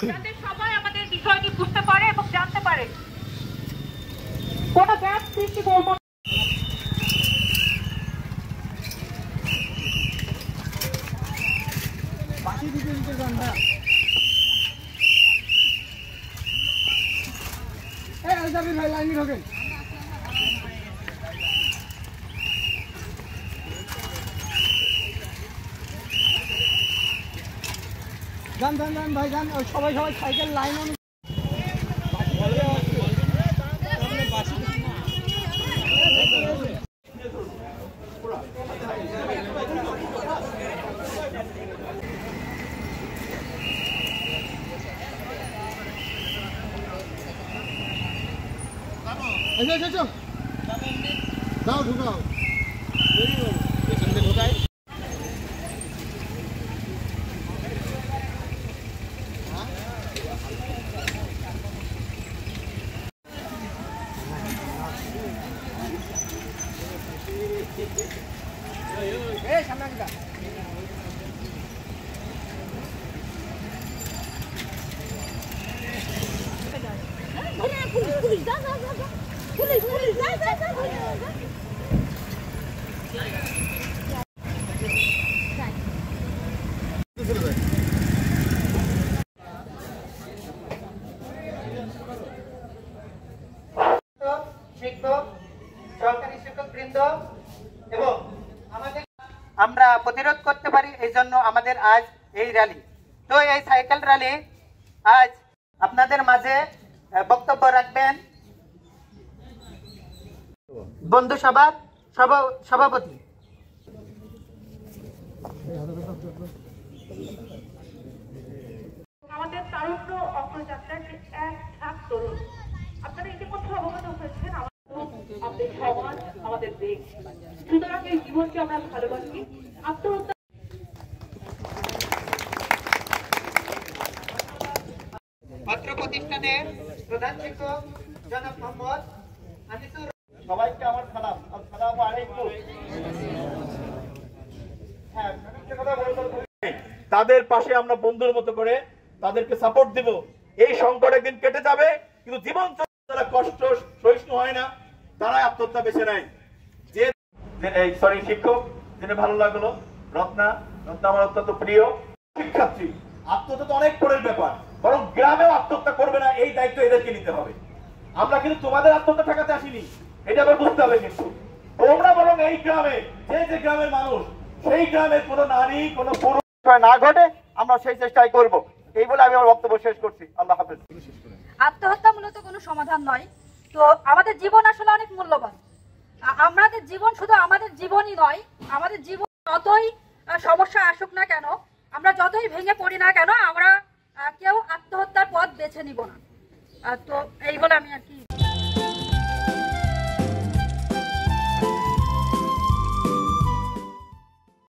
যাতে সবাই আমাদের বিষয়টি বুঝতে পারে এবং জানতে পারে। কোনো গ্যাপ সৃষ্টি করব না। যান যান যান ভাই যান, সবাই সবাই সাইকেল লাইন দাও ঢুকাও ঢুকাই। সামনে শিক্ষক, সহকারী শিক্ষকবৃন্দ এবং আমাদের আমরা প্রতিরোধ করতে পারি, এই জন্য আমাদের আজ এই র্যালি। তো এই সাইকেল র্যালি আজ আপনাদের মাঝে বক্তব্য রাখবেন বন্ধু সভার সভাপতি। আমাদের তারুণ্য অগ্রযাত্রার যে এক ধাপ তরুণ, আপনারা ইতিমধ্যে অবগত হয়েছেন আমাদের সমাজ, আমাদের দেশ। সুতরাং এই জীবনকে আমরা ভালোবাসি। আত্মহত্যা ছাত্র প্রতিষ্ঠানের প্রধান শিক্ষক জনাব মোহাম্মদ আনিসুর। সবাইকে আমার সালাম, আসসালামু আলাইকুম। তাদের পাশে আমরা বন্ধুর মতো করে তাদেরকে সাপোর্ট দিব। এই সংকট একদিন কেটে যাবে, কিন্তু জীবন যারা কষ্ট সহিষ্ণু হয় না তারা আত্মহত্যা বেছে নেয়। যে শিক্ষক জেনে ভালো লাগলো, রত্না আমার অত্যন্ত প্রিয় শিক্ষার্থী। আত্মহত্যা তো অনেক পরের ব্যাপার, বরং গ্রামেও আত্মহত্যা করবে না এই দায়িত্ব এদেরকে নিতে হবে। আমরা কিন্তু তোমাদের আত্মহত্যা ঠেকাতে আসিনি, এটা আবার বুঝতে হবে। কিন্তু তোমরা বরং এই গ্রামে যে গ্রামের মানুষ, সেই গ্রামের কোনো নারী কোনো পুরুষ না ঘটে আমরা সেই চেষ্টাই করব। এই বলে আমি আমার বক্তব্য শেষ করছি। আল্লাহ হাফেজ। আত্মহত্যা মূলত কোনো সমাধান নয়। তো আমাদের জীবন আসলে অনেক মূল্যবান। আমাদের জীবন শুধু আমাদের জীবনই নয়, আমাদের জীবন যতই সমস্যা আসুক না কেন, আমরা যতই ভেঙে পড়ি না কেন, আমরা কেউ আত্মহত্যার পথ বেছে নিব না। তো এই বলে আমি আর কি